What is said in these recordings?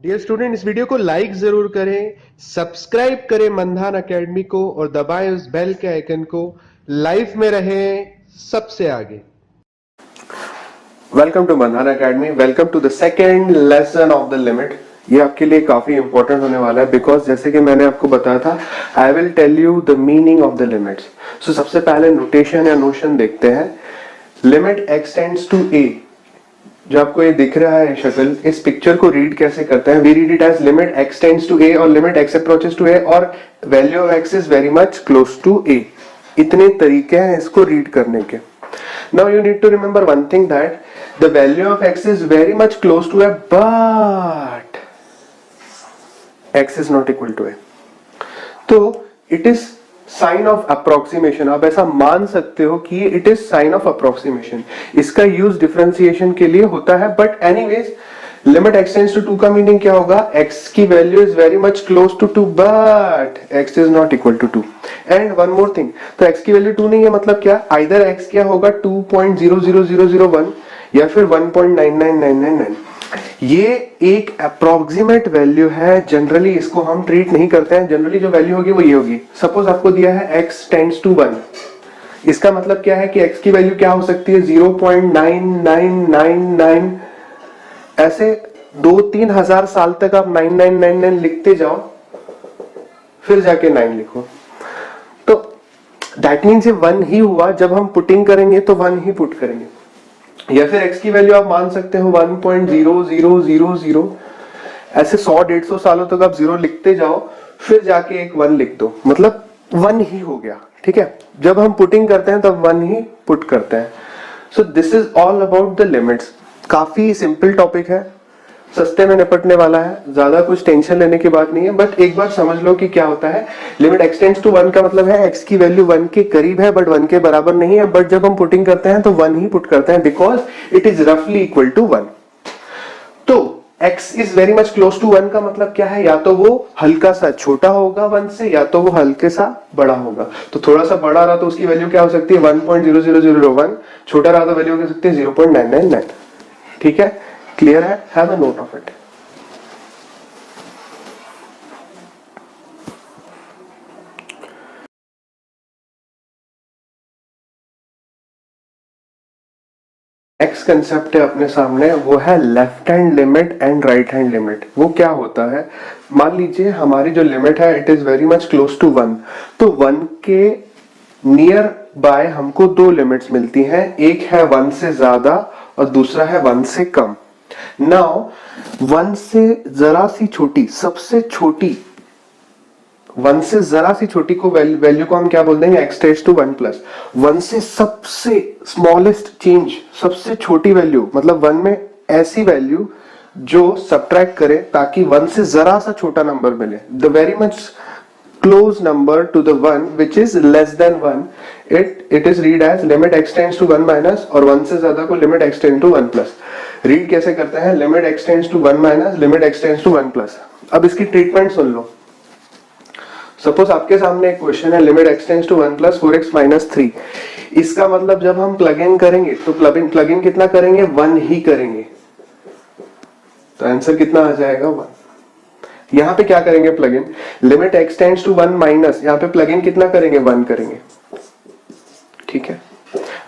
Dear student, इस video को like जरूर करें, सब्सक्राइब करें मंधान एकेडमी को और दबाएं उस बेल के आइकन को। लाइफ में रहें सबसे आगे। Welcome to Mandhan academy, welcome to the second lesson of the limit. ये आपके लिए काफी इंपॉर्टेंट होने वाला है बिकॉज जैसे कि मैंने आपको बताया था, I will tell you the meaning of the limits. So सबसे पहले नोटेशन या नोशन देखते हैं। लिमिट एक्सटेंड्स टू ए, जो आपको ये दिख रहा है शक्ल, इस पिक्चर को रीड कैसे करते हैं? We read it as limit x tends to a और limit x approaches to a और value of x is very much close to a. इतने तरीके हैं इसको रीड करने के। Now you need to remember one thing, that the value of x is very much close to a but x is not equal to a. तो it is sign of approximation. आप ऐसा मान सकते हो कि it is sign of approximation. इसका use differentiation के लिए होता है, but anyways limit x tends to 2 का मीनिंग क्या होगा? x की value is very much close to 2 but x is not equal to 2। And one more thing, तो x की वैल्यू 2 नहीं है मतलब क्या? आइदर x क्या होगा 2.00001 या फिर 1.99999। ये एक अप्रोक्सीमेट वैल्यू है। जनरली इसको हम ट्रीट नहीं करते हैं। जनरली जो वैल्यू होगी वो ये होगी। सपोज आपको दिया है x टेंड्स टू 1, इसका मतलब क्या है कि x की वैल्यू क्या हो सकती है? 0.9999। ऐसे 2-3 हजार साल तक आप 9999 लिखते जाओ, फिर जाके 9 लिखो, तो दैट मीन्स ये 1 ही हुआ। जब हम पुटिंग करेंगे तो 1 ही पुट करेंगे। या फिर x की वैल्यू आप मान सकते हो 1.0000। ऐसे 100-150 सालों तक आप 0 लिखते जाओ, फिर जाके एक 1 लिख दो, मतलब 1 ही हो गया। ठीक है, जब हम पुटिंग करते हैं तब 1 ही पुट करते हैं। So this is all about the limits. काफी सिंपल टॉपिक है, सस्ते में निपटने वाला है, ज्यादा कुछ टेंशन लेने की बात नहीं है। बट एक बार समझ लो कि क्या होता है। लिमिट एक्स टेंड्स टू 1 का मतलब है x की वैल्यू 1 के करीब है बट 1 के बराबर नहीं है। बट जब हम पुटिंग करते हैं तो 1 ही पुट करते हैं बिकॉज इट इज रफली इक्वल टू 1। तो x is very much close to 1 का मतलब क्या है? या तो वो हल्का सा छोटा होगा 1 से, या तो वो हल्के सा बड़ा होगा। तो थोड़ा सा बड़ा रहा तो उसकी वैल्यू क्या हो सकती है? 1.00001। छोटा रहा तो वैल्यू हो सकती है 0.999। ठीक है, क्लियर है? Have a note of it. Next concept है अपने सामने, वो है left hand limit and right hand limit. वो क्या होता है? मान लीजिए हमारी जो लिमिट है it is very much close to 1, तो 1 के नियर बाय हमको 2 लिमिट्स मिलती हैं। एक है 1 से ज्यादा और दूसरा है 1 से कम। नाउ 1 से जरा सी छोटी, सबसे छोटी, 1 से जरा सी छोटी को वैल्यू को हम क्या बोल देंगे? x टेंड्स टू 1 प्लस 1 से सबसे स्मॉलेस्ट चेंज, सबसे छोटी वैल्यू, मतलब 1 में ऐसी वैल्यू जो सब्ट्रैक्ट करे ताकि 1 से जरा सा छोटा नंबर मिले। The very much close number to the one which is less than 1, it is read as limit x tends to 1 minus, और 1 से ज्यादा को limit x tends to 1 plus। Read कैसे करते हैं? limit x tends to 1 minus limit x tends to 1 plus। अब इसकी treatment सुन लो। Suppose आपके सामने एक क्वेश्चन है limit x tends to 1 plus 4x minus 3। इसका मतलब जब हम प्लग इन करेंगे तो प्लग इन कितना करेंगे? 1 ही करेंगे, तो आंसर कितना आ जाएगा? 1। यहां पे क्या करेंगे? Plug in limit x tends to 1 minus, यहां पे प्लग इन कितना करेंगे? 1 करेंगे। ठीक है,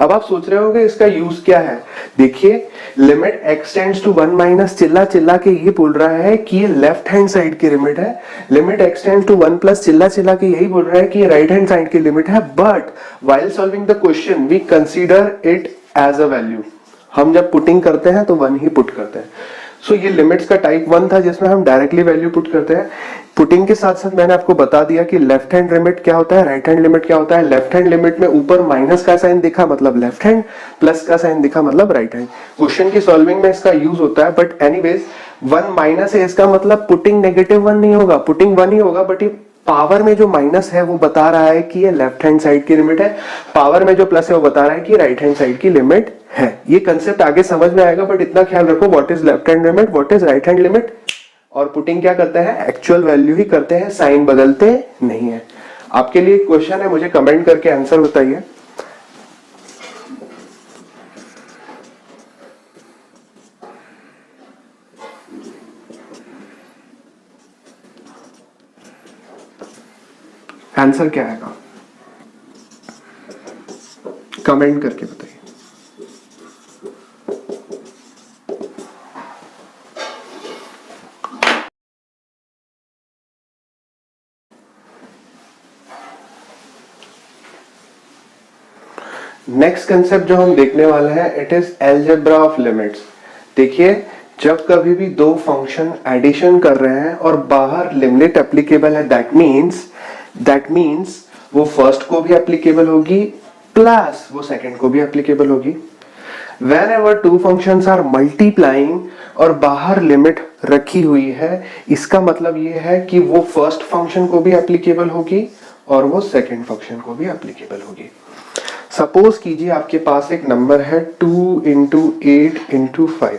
अब आप सोच रहे होंगे इसका यूज क्या है। देखिए, limit x tends to 1 minus चिल्ला चिल्ला के ये बोल रहा है कि ये लेफ्ट हैंड साइड की लिमिट है। Limit x tends to 1 plus चिल्ला चिल्ला के यही बोल रहा है कि ये राइट हैंड साइड की लिमिट है। But while solving the question we consider it as a value. हम जब पुटिंग करते हैं तो 1 ही पुट करते हैं। सो ये लिमिट्स का टाइप 1 था जिसमें हम डायरेक्टली वैल्यू पुट करते हैं। पुटिंग के साथ साथ मैंने आपको बता दिया कि लेफ्ट हैंड लिमिट क्या होता है, राइट हैंड लिमिट क्या होता है। लेफ्ट हैंड लिमिट में ऊपर माइनस का साइन दिखा मतलब लेफ्ट हैंड, प्लस का साइन दिखा मतलब राइट हैंड। क्वेश्चन की सॉल्विंग में इसका यूज होता है। बट एनीवेज 1 माइनस है, इसका मतलब पुटिंग नेगेटिव 1 नहीं होगा, पुटिंग 1 ही होगा। बट ये पावर में जो माइनस है वो बता रहा है कि ये लेफ्ट हैंड साइड की लिमिट है, पावर में जो प्लस है वो बता रहा है कि राइट हैंड साइड की लिमिट है। ये कंसेप्ट आगे समझ में आएगा, बट इतना ख्याल रखो what is left hand limit, what is right hand limit. और पुटिंग क्या करते हैं? एक्चुअल वैल्यू ही करते हैं, साइन बदलते नहीं है। आपके लिए क्वेश्चन है, मुझे कमेंट करके आंसर बताइए। आंसर क्या आएगा? कमेंट करके बताइए। नेक्स्ट कंसेप्ट जो हम देखने वाले हैं it is algebra of limits. देखिए, जब कभी भी दो फंक्शन एडिशन कर रहे हैं और बाहर लिमिट एप्लीकेबल है, दैट मीन्स वो फर्स्ट को भी एप्लीकेबल होगी प्लस वो सेकंड को भी एप्लीकेबल होगी। Whenever two functions are multiplying और बाहर लिमिट रखी हुई है, इसका मतलब ये है कि वो फर्स्ट फंक्शन को भी एप्लीकेबल होगी और वो सेकंड फंक्शन को भी एप्लीकेबल होगी। सपोज कीजिए आपके पास एक नंबर है 2 इंटू 8 इंटू 5।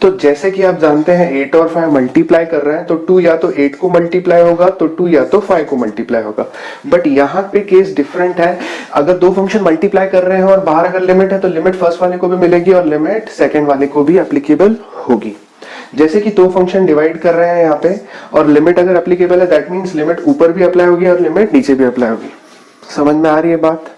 तो जैसे कि आप जानते हैं 8 और 5 मल्टीप्लाई कर रहे हैं, तो 2 या तो 8 को मल्टीप्लाई होगा तो 2 या तो 5 को मल्टीप्लाई होगा। बट यहाँ पे केस डिफरेंट है। अगर दो फंक्शन मल्टीप्लाई कर रहे हैं और बाहर अगर लिमिट है तो लिमिट फर्स्ट वाले को भी मिलेगी और लिमिट सेकंड वाले को भी एप्लीकेबल होगी। जैसे कि दो फंक्शन डिवाइड कर रहे हैं यहाँ पे और लिमिट अगर एप्लीकेबल है, दैट मीन्स लिमिट ऊपर भी अप्लाई होगी और लिमिट नीचे भी अप्लाई होगी। समझ में आ रही है बात?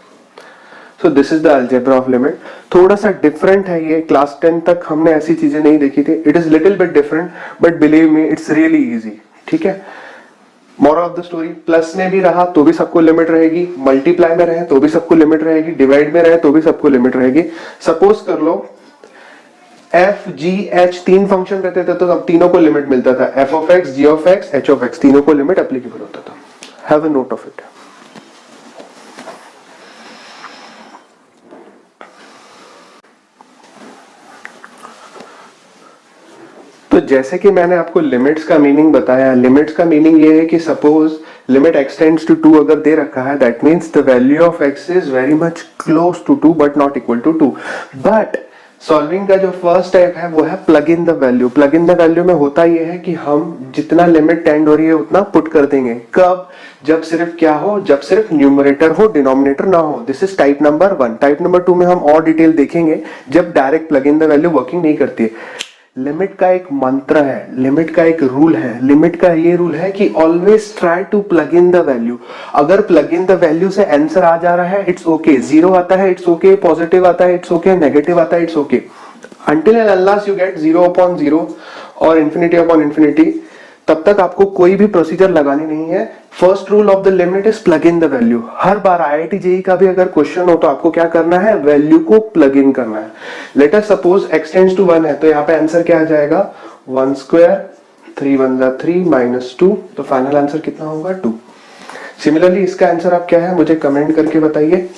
So this is the algebra of limit. थोड़ा सा डिफरेंट है ये, क्लास 10 तक हमने ऐसी चीजें नहीं देखी थी। It is little bit different but believe me it's really easy. ठीक है, moral of the story, plus में भी रहा तो भी सबको लिमिट रहेगी, मल्टीप्लाई में रहे तो भी सबको लिमिट रहेगी, डिवाइड में रहे तो भी सबको लिमिट रहेगी। सपोज कर लो एफ जी एच तीन फंक्शन रहते थे तो सब तीनों को लिमिट मिलता था। F of x, g of x, h of x, तीनों को लिमिट एप्लीकेबल होता था। Have a note of it. तो जैसे कि मैंने आपको लिमिट्स का मीनिंग बताया, लिमिट्स का मीनिंग ये है कि सपोज लिमिट एक्सटेंड्स टू 2 अगर दे रखा है, that means the value of x is very much close to 2 but not equal to 2। But solving का जो फर्स्ट स्टेप है वो है plug in the value. Plug in the value में होता ये है कि हम जितना लिमिट टेंड हो रही है उतना पुट कर देंगे। कब? जब सिर्फ क्या हो, जब सिर्फ न्यूमरेटर हो, डिनोमिनेटर ना हो। This is type number 1। Type number 2 में हम और डिटेल देखेंगे जब direct plug in the value working नहीं करती है। लिमिट का एक मंत्र है, लिमिट का एक रूल है। लिमिट का ये रूल है कि always try to plug in the value. अगर प्लग इन द वैल्यू से आंसर आ जा रहा है इट्स ओके, जीरो आता है इट्स ओके, पॉजिटिव आता है इट्स ओके, नेगेटिव आता है it's okay, until and unless you get 0 upon 0 और infinity upon infinity, तब तक आपको कोई भी प्रोसीजर लगानी नहीं है। First rule of the limit is plug in the value. Her bar IIT JEE का भी अगर क्वेश्चन हो तो आपको क्या करना है, वैल्यू को प्लग इन करना है। Let us suppose x tends to 1 है तो यहाँ पे आंसर क्या आ जाएगा, 1 स्क्वायर, 3 1 जा 3 माइनस 2, तो फाइनल आंसर कितना होगा 2। सिमिलरली इसका आंसर आप क्या है मुझे कमेंट करके बताइए।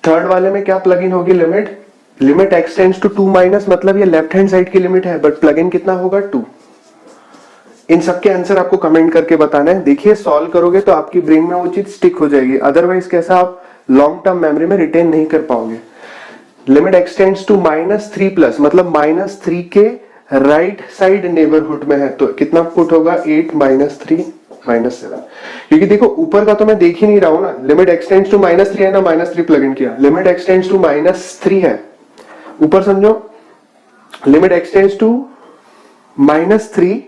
थर्ड वाले में क्या प्लग इन होगी limit, limit x tends to 2 minus, मतलब ये लेफ्ट हैंड साइड की लिमिट है बट प्लग इन कितना होगा 2। इन सबके आंसर आपको कमेंट करके बताना है। देखिए सॉल्व करोगे तो आपकी ब्रेन में वो चीज स्टिक हो जाएगी, अदरवाइज कैसा आप लॉन्ग टर्म मेमोरी में रिटेन नहीं कर पाओगे। Limit x tends to -3 plus, मतलब -3 के राइट साइड नेबरहुड में है तो कितना पुट होगा 8 -3 -7। क्योंकि देखो ऊपर का तो मैं देख ही नहीं रहा हूं ना, लिमिट x टेंड्स टू -3 है ना, -3 प्लग इन किया, लिमिट x टेंड्स टू -3 है ऊपर, समझो limit x tends to -3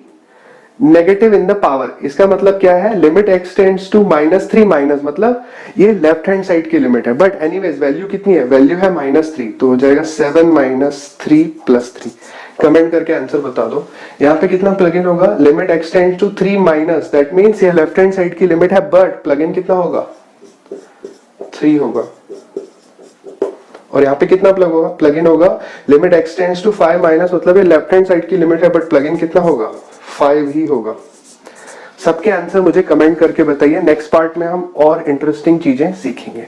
negative in the power. इसका मतलब क्या है, limit x tends to -3 minus, मतलब ये लेफ्ट हैंड साइड की लिमिट है। बट एनीवेज वैल्यू कितनी है, वैल्यू है -3 तो हो जाएगा 7 -3 + 3। कमेंट करके आंसर बता दो। यहाँ पे कितना प्लग इन होगा, limit x tends to 3 minus, that means ये लेफ्ट हैंड साइड की लिमिट है बट प्लग इन कितना होगा 3 होगा। और यहाँ पे कितना प्लग इन होगा, limit x tends to 5 minus, मतलब ये लेफ्ट हैंड साइड की लिमिट है बट प्लग इन कितना होगा 5 ही होगा। सबके आंसर मुझे कमेंट करके बताइए। नेक्स्ट पार्ट में हम और इंटरेस्टिंग चीजें सीखेंगे।